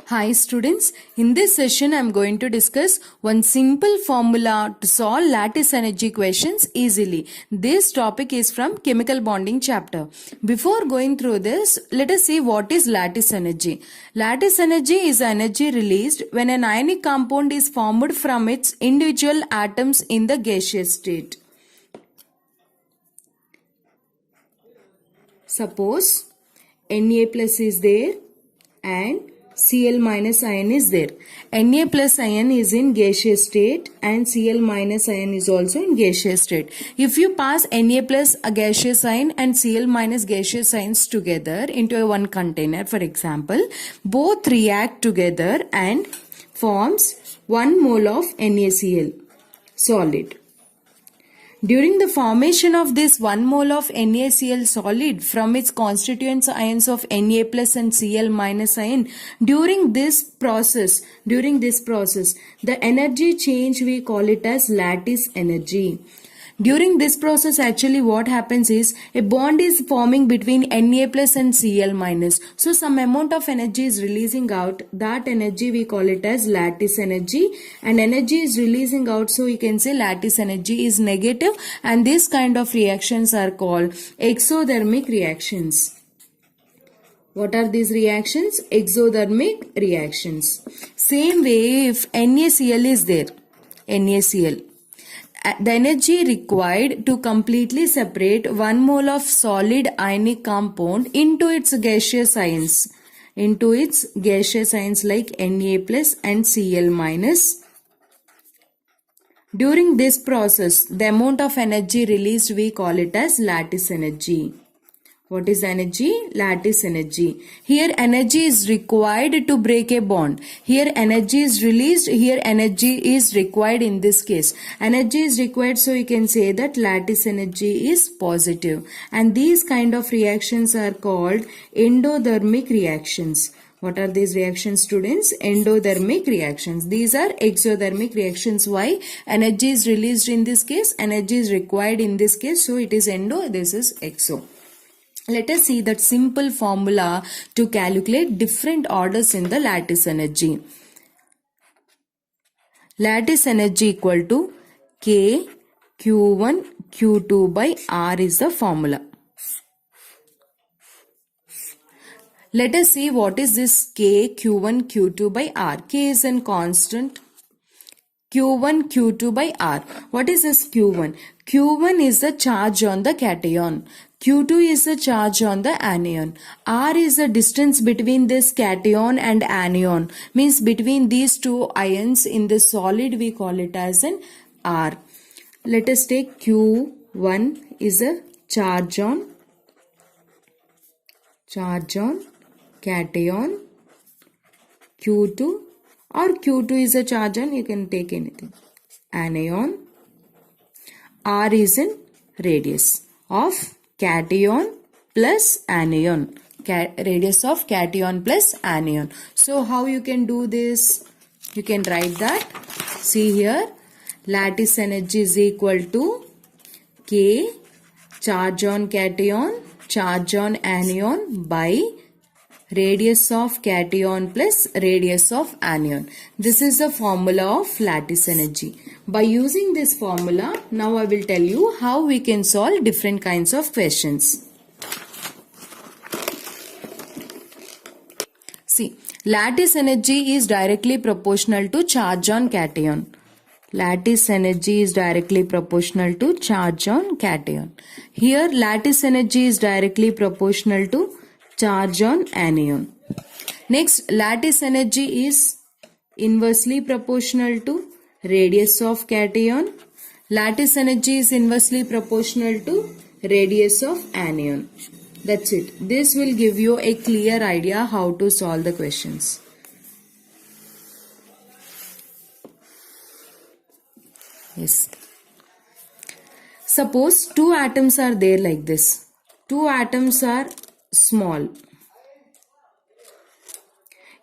Hi students, in this session I am going to discuss one simple formula to solve lattice energy questions easily. This topic is from chemical bonding chapter. Before going through this, let us see what is lattice energy. Lattice energy is energy released when an ionic compound is formed from its individual atoms in the gaseous state. Suppose Na plus is there and Cl minus ion is there. Na plus ion is in gaseous state and Cl minus ion is also in gaseous state. If you pass Na plus a gaseous ion and Cl minus gaseous ions together into a one container, for example, both react together and forms 1 mole of NaCl solid. During the formation of this 1 mole of NaCl solid from its constituent ions of Na plus and Cl minus ion, during this process, the energy change we call it as lattice energy. During this process, actually what happens is a bond is forming between Na plus and Cl minus. So some amount of energy is releasing out. That energy we call it as lattice energy, and energy is releasing out, so you can say lattice energy is negative, and this kind of reactions are called exothermic reactions. What are these reactions? Exothermic reactions. Same way, if NaCl is there, NaCl, the energy required to completely separate 1 mole of solid ionic compound into its gaseous ions like Na plus and Cl minus. During this process, the amount of energy released we call it as lattice energy. What is energy? Lattice energy. Here energy is required to break a bond. Here energy is released. Here energy is required in this case. Energy is required, so you can say that lattice energy is positive. And these kind of reactions are called endothermic reactions. What are these reactions, students? Endothermic reactions. These are exothermic reactions. Why? Energy is released in this case. Energy is required in this case. So it is endo. This is exo. Let us see that simple formula to calculate different orders in the lattice energy. Lattice energy equal to K Q1 Q2 by R is the formula. Let us see what is this K Q1 Q2 by R. K is a constant. Q1 Q2 by R. What is this Q1? Q1 is the charge on the cation. Q2 is the charge on the anion. R is the distance between this cation and anion. Means between these two ions in the solid, we call it as an R. Let us take Q1 is a charge on cation. Q2 or Q2 is a charge on, you can take anything, anion. R is in radius of cation plus anion. Radius of cation plus anion. So how you can do this? You can write that. See here, lattice energy is equal to K charge on cation, charge on anion by radius of cation plus radius of anion. This is the formula of lattice energy. By using this formula, now I will tell you how we can solve different kinds of questions. See, lattice energy is directly proportional to charge on cation. Lattice energy is directly proportional to charge on cation. Here, lattice energy is directly proportional to charge on anion. Next, lattice energy is inversely proportional to radius of cation. Lattice energy is inversely proportional to radius of anion. That's it. This will give you a clear idea how to solve the questions. Yes. Suppose two atoms are there like this. Two atoms are small.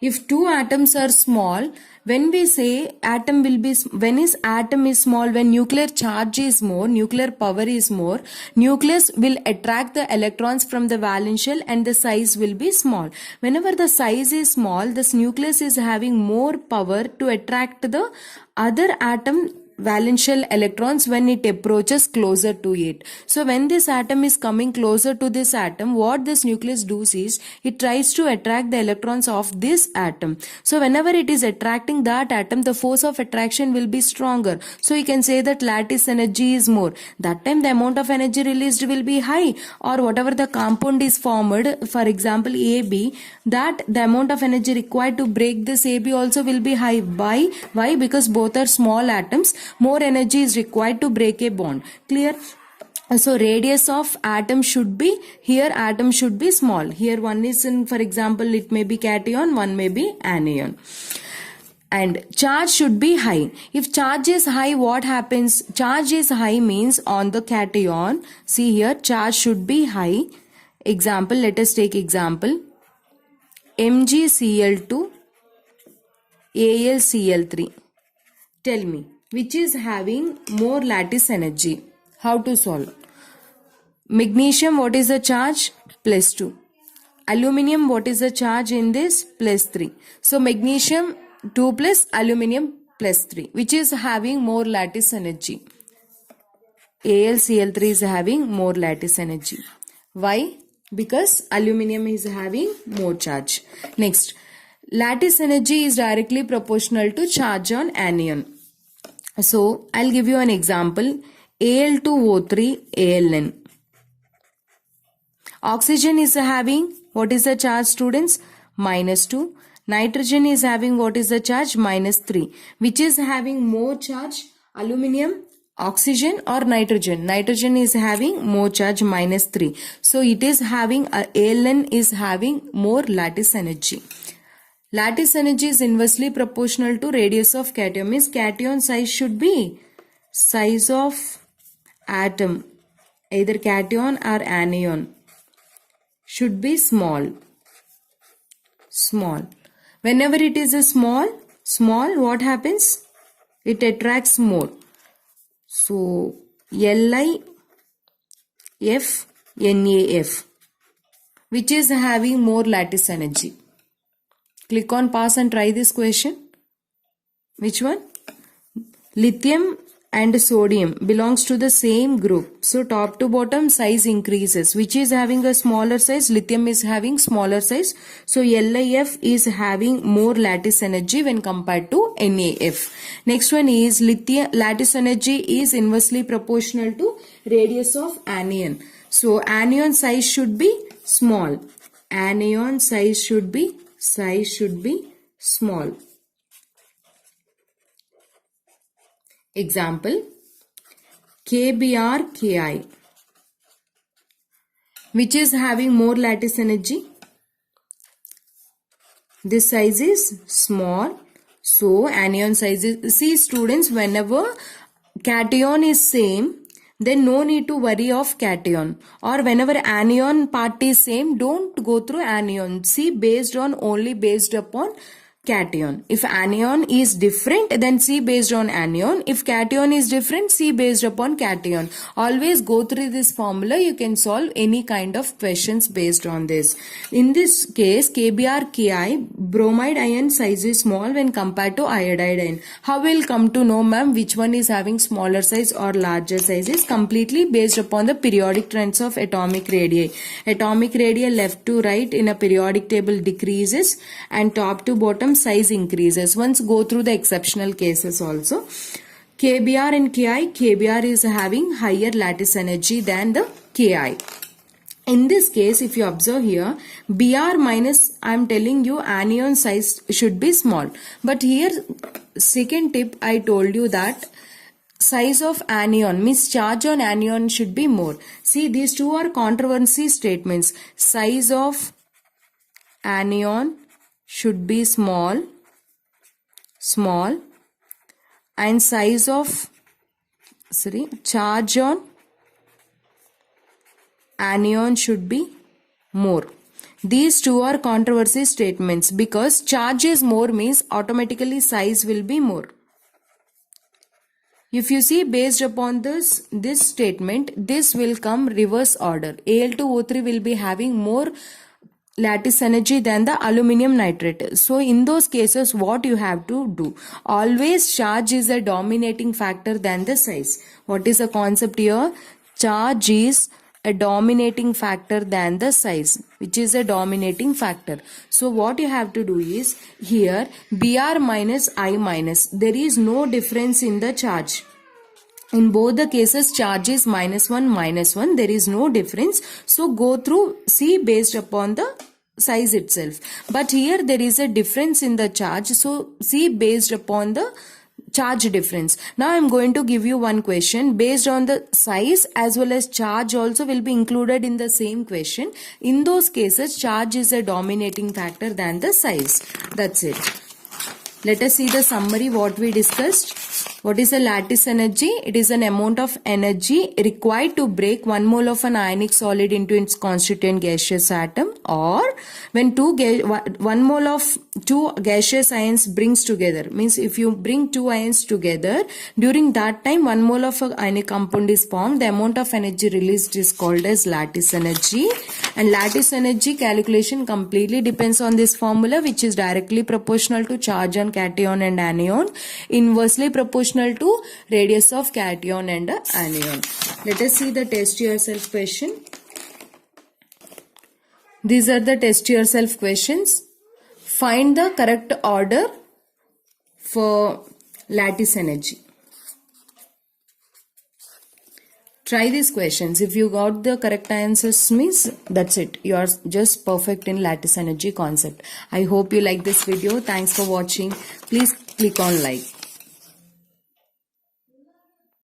If two atoms are small, when we say atom will be, when is atom is small, when nuclear charge is more, nuclear power is more, nucleus will attract the electrons from the valence shell and the size will be small. Whenever the size is small, this nucleus is having more power to attract the other atom valence shell electrons when it approaches closer to it. So when this atom is coming closer to this atom, what this nucleus does is it tries to attract the electrons of this atom. So whenever it is attracting that atom, the force of attraction will be stronger. So you can say that lattice energy is more. That time the amount of energy released will be high, or whatever the compound is formed, for example AB, that the amount of energy required to break this AB also will be high. Why? Because both are small atoms. More energy is required to break a bond. Clear? So radius of atom should be, here atom should be small. Here one is in, for example, it may be cation, one may be anion. And charge should be high. If charge is high, what happens? Charge is high means on the cation. See here, charge should be high. Example, let us take example. MgCl2, AlCl3. Tell me, which is having more lattice energy? How to solve? Magnesium, what is the charge? +2. Aluminium, what is the charge in this? +3. So magnesium 2 plus aluminium +3. Which is having more lattice energy? AlCl3 is having more lattice energy. Why? Because aluminium is having more charge. Next, lattice energy is directly proportional to charge on anion. So I'll give you an example. Al2O3 ALN. Oxygen is having, what is the charge, students? -2. Nitrogen is having, what is the charge? -3. Which is having more charge? Aluminium, oxygen or nitrogen? Nitrogen is having more charge, -3. So it is having, ALN is having more lattice energy. Lattice energy is inversely proportional to radius of cation. Means cation size should be size of atom, either cation or anion, should be small. Small. Whenever it is a small, what happens? It attracts more. So LiF, which is having more lattice energy. Click on pause and try this question. Which one? Lithium and sodium belongs to the same group. So top to bottom size increases. Which is having a smaller size? Lithium is having smaller size. So LiF is having more lattice energy when compared to NaF. Next one is lithium. Lattice energy is inversely proportional to radius of anion. So anion size should be small. Anion size should be small. Example, KBrKi. Which is having more lattice energy? This size is small. So anion size is, see students, whenever cation is same, then no need to worry of cation. Or whenever anion part is same, don't go through anion. See based upon cation. If anion is different, then see based on anion. If cation is different, see based upon cation. Always go through this formula. You can solve any kind of questions based on this. In this case, KBrKi, bromide ion size is small when compared to iodide ion. How will come to know, ma'am, which one is having smaller size or larger size? Is completely based upon the periodic trends of atomic radii. Atomic radii left to right in a periodic table decreases and top to bottom size increases. Once go through the exceptional cases also. KBr and Ki, KBr is having higher lattice energy than the Ki. In this case, if you observe here, Br minus, I am telling you anion size should be small. But here, second tip, I told you that size of anion means charge on anion should be more. See, these two are controversy statements. Size of anion should be small, and size of, charge on anion should be more. These two are controversy statements because charge is more means automatically size will be more. If you see based upon this statement, this will come reverse order. Al2O3 will be having more lattice energy than the aluminum nitrate. So in those cases, what you have to do? Always charge is a dominating factor than the size. What is the concept here? Charge is a dominating factor than the size, which is a dominating factor. So what you have to do is here Br minus I minus, there is no difference in the charge. In both the cases, charge is -1, there is no difference. So go through C based upon the size itself. But here there is a difference in the charge. So C based upon the charge difference. Now I am going to give you one question based on the size as well as charge also will be included in the same question. In those cases, charge is a dominating factor than the size. That's it. Let us see the summary what we discussed. What is the lattice energy? It is an amount of energy required to break 1 mole of an ionic solid into its constituent gaseous atom, or when 1 mole of 2 gaseous ions brings together. Means if you bring 2 ions together, during that time 1 mole of an ionic compound is formed. The amount of energy released is called as lattice energy. And lattice energy calculation completely depends on this formula, which is directly proportional to charge on cation and anion, inversely proportional to radius of cation and anion. Let us see the test yourself question. These are the test yourself questions. Find the correct order for lattice energy. Try these questions. If you got the correct answers, means that's it. You are just perfect in lattice energy concept. I hope you like this video. Thanks for watching. Please click on like.